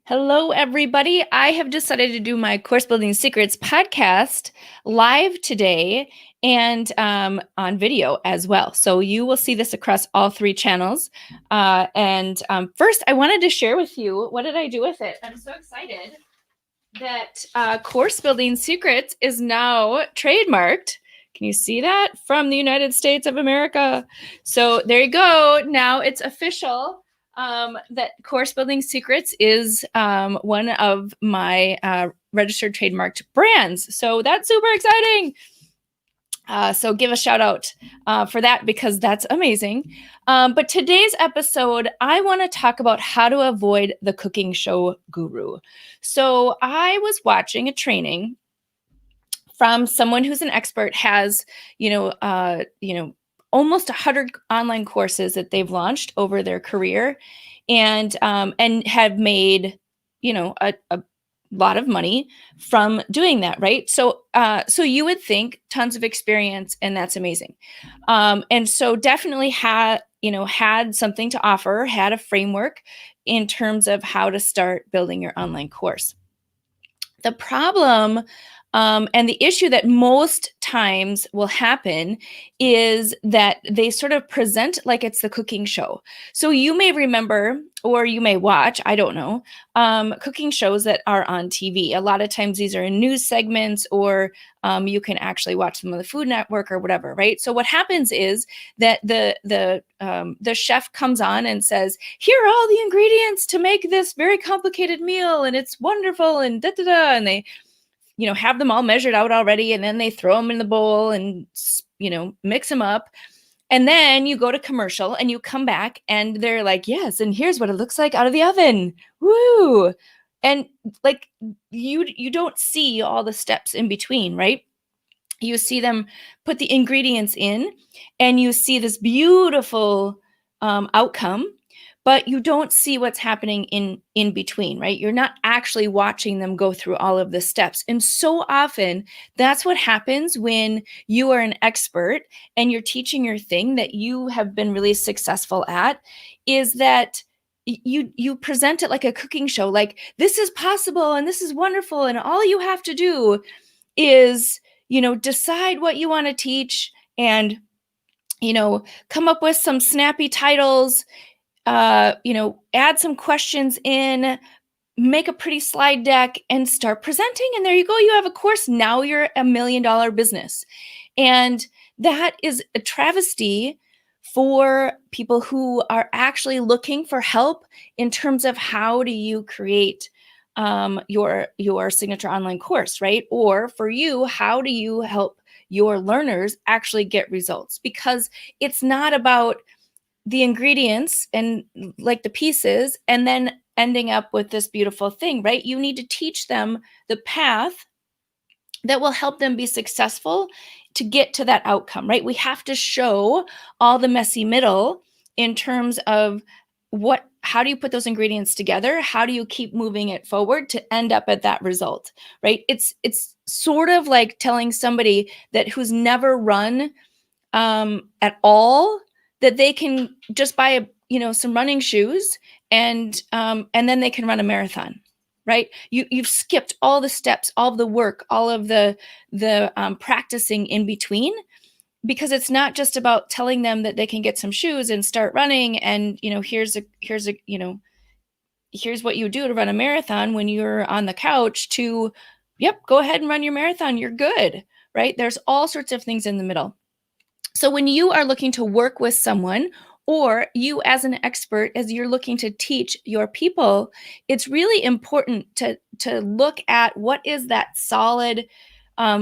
Hello, everybody. I have decided to do my Course Building Secrets podcast live today and on video as well. So you will see this across all three channels. First, I wanted to share with you, what did I do with it? I'm so excited that Course Building Secrets is now trademarked. Can you see that? From the United States of America. So there you go. Now it's official. That Course Building Secrets is one of my registered trademarked brands. So that's super exciting. So give a shout out for that because that's amazing. But today's episode, I want to talk about how to avoid the cooking show guru. So I was watching a training from someone who's an expert, has, almost 100 online courses that they've launched over their career and have made, a lot of money from doing that, right? So you would think tons of experience, and that's amazing. And so definitely had something to offer, had a framework in terms of how to start building your online course. The problem and the issue that most times will happen is that they sort of present like it's the cooking show. So you may remember, or you may watch, I don't know, cooking shows that are on TV. A lot of times these are in news segments, or you can actually watch them on the Food Network or whatever, right? So what happens is that the chef comes on and says, "Here are all the ingredients to make this very complicated meal, and it's wonderful," and da da da, and they have them all measured out already, and then they throw them in the bowl and mix them up. And then you go to commercial and you come back and they're like, "Yes, and here's what it looks like out of the oven." Woo. And like you don't see all the steps in between, right? You see them put the ingredients in and you see this beautiful outcome, but you don't see what's happening in between, right? You're not actually watching them go through all of the steps. And so often that's what happens when you are an expert and you're teaching your thing that you have been really successful at, is that you present it like a cooking show, like this is possible and this is wonderful, and all you have to do is decide what you want to teach and come up with some snappy titles, add some questions in, make a pretty slide deck, and start presenting. And there you go. You have a course. Now you're $1 million business. And that is a travesty for people who are actually looking for help in terms of how do you create your signature online course, right? Or for you, how do you help your learners actually get results? Because it's not about the ingredients and like the pieces and then ending up with this beautiful thing, right? You need to teach them the path that will help them be successful to get to that outcome, right? We have to show all the messy middle in terms of how do you put those ingredients together? How do you keep moving it forward to end up at that result, right? It's sort of like telling somebody that who's never run at all, that they can just buy some running shoes and then they can run a marathon, right? You've skipped all the steps, all of the work, all of the practicing in between, because it's not just about telling them that they can get some shoes and start running and here's what you do to run a marathon when you're on the couch, to go ahead and run your marathon, you're good, right? There's all sorts of things in the middle. So when you are looking to work with someone, or you as an expert, as you're looking to teach your people, it's really important to look at what is that solid,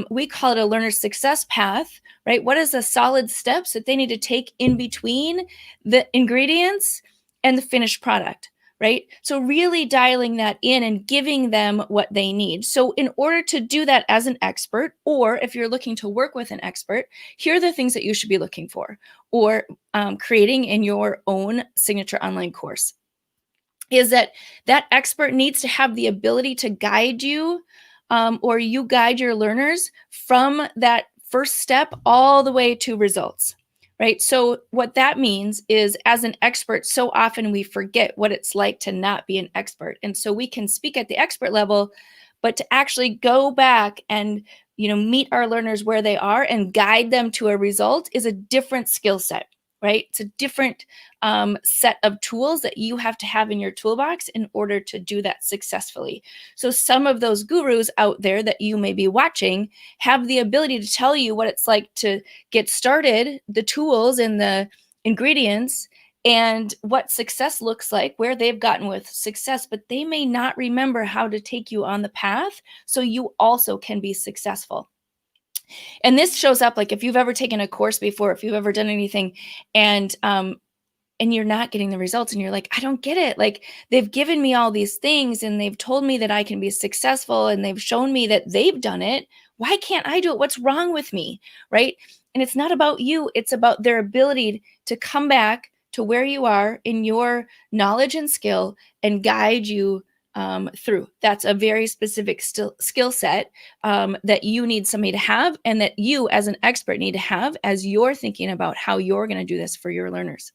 we call it a learner success path, right? What is the solid steps that they need to take in between the ingredients and the finished product, right? So really dialing that in and giving them what they need. So in order to do that as an expert, or if you're looking to work with an expert, here are the things that you should be looking for, or creating in your own signature online course, is that expert needs to have the ability to guide you, or you guide your learners from that first step all the way to results, right? So what that means is, as an expert, so often we forget what it's like to not be an expert. And so we can speak at the expert level, but to actually go back and, meet our learners where they are and guide them to a result is a different skill set, right? It's a different set of tools that you have to have in your toolbox in order to do that successfully. So some of those gurus out there that you may be watching have the ability to tell you what it's like to get started, the tools and the ingredients, and what success looks like, where they've gotten with success, but they may not remember how to take you on the path so you also can be successful. And this shows up like if you've ever taken a course before, if you've ever done anything, and you're not getting the results and you're like, I don't get it. Like, they've given me all these things and they've told me that I can be successful and they've shown me that they've done it. Why can't I do it? What's wrong with me? Right? And it's not about you. It's about their ability to come back to where you are in your knowledge and skill and guide you through. That's a very specific skill set that you need somebody to have, and that you as an expert need to have as you're thinking about how you're going to do this for your learners.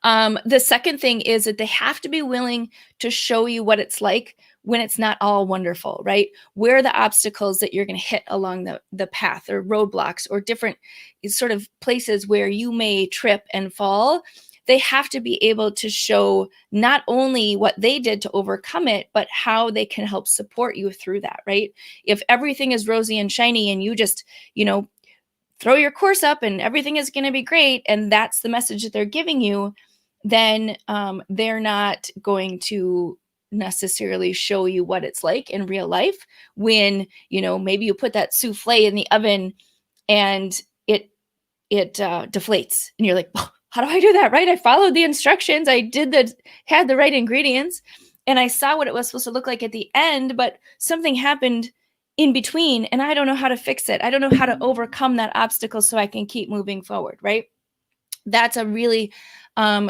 The second thing is that they have to be willing to show you what it's like when it's not all wonderful, right? Where are the obstacles that you're going to hit along the path, or roadblocks, or different sort of places where you may trip and fall. They have to be able to show not only what they did to overcome it, but how they can help support you through that, right? If everything is rosy and shiny and you just, throw your course up and everything is going to be great, and that's the message that they're giving you, then they're not going to necessarily show you what it's like in real life when, maybe you put that souffle in the oven and it deflates and you're like, well, how do I do that? Right? I followed the instructions. I had the right ingredients, and I saw what it was supposed to look like at the end, but something happened in between and I don't know how to fix it. I don't know how to overcome that obstacle so I can keep moving forward, right? That's a really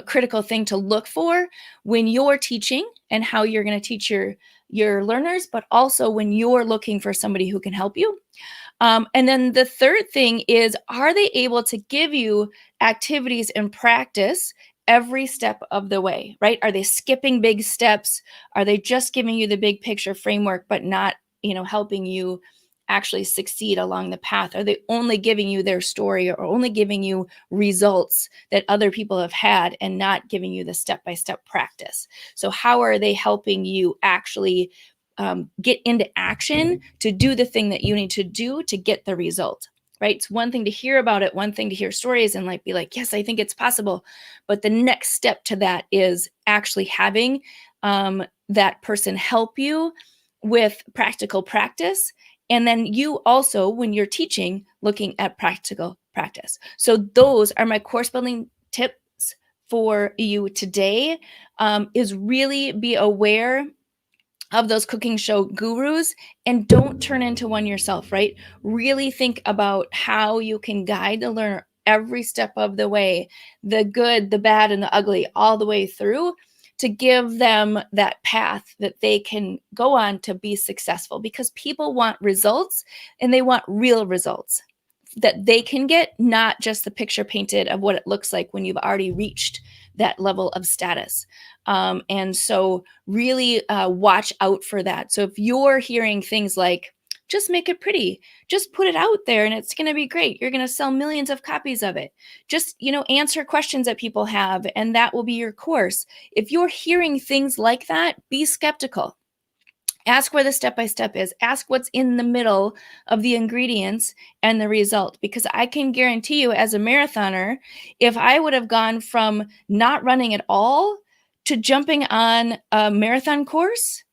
critical thing to look for when you're teaching and how you're going to teach your learners, but also when you're looking for somebody who can help you. And then the third thing is, are they able to give you activities and practice every step of the way, right? Are they skipping big steps? Are they just giving you the big picture framework, but not, helping you actually succeed along the path? Are they only giving you their story, or only giving you results that other people have had and not giving you the step-by-step practice? So how are they helping you actually get into action to do the thing that you need to do to get the result, right? It's one thing to hear about it, one thing to hear stories and be like, yes, I think it's possible. But the next step to that is actually having that person help you with practical practice. And then you also, when you're teaching, looking at practical practice. So those are my course building tips for you today, is really be aware of those cooking show gurus and don't turn into one yourself, right? Really think about how you can guide the learner every step of the way, the good, the bad, and the ugly, all the way through, to give them that path that they can go on to be successful, because people want results and they want real results that they can get, not just the picture painted of what it looks like when you've already reached that level of status. And so really watch out for that. So if you're hearing things like, just make it pretty, just put it out there and it's going to be great, you're going to sell millions of copies of it, just, answer questions that people have and that will be your course. If you're hearing things like that, be skeptical. Ask where the step-by-step is. Ask what's in the middle of the ingredients and the result. Because I can guarantee you, as a marathoner, if I would have gone from not running at all to jumping on a marathon course,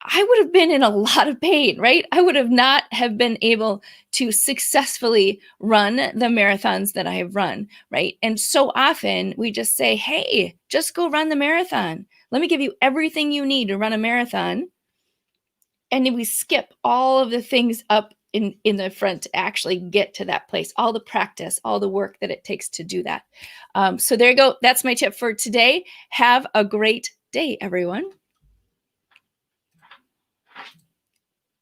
I would have been in a lot of pain, right? I would have not have been able to successfully run the marathons that I have run, right? And so often we just say, hey, just go run the marathon. Let me give you everything you need to run a marathon. And then we skip all of the things up in the front to actually get to that place, all the practice, all the work that it takes to do that. So there you go. That's my tip for today. Have a great day, everyone.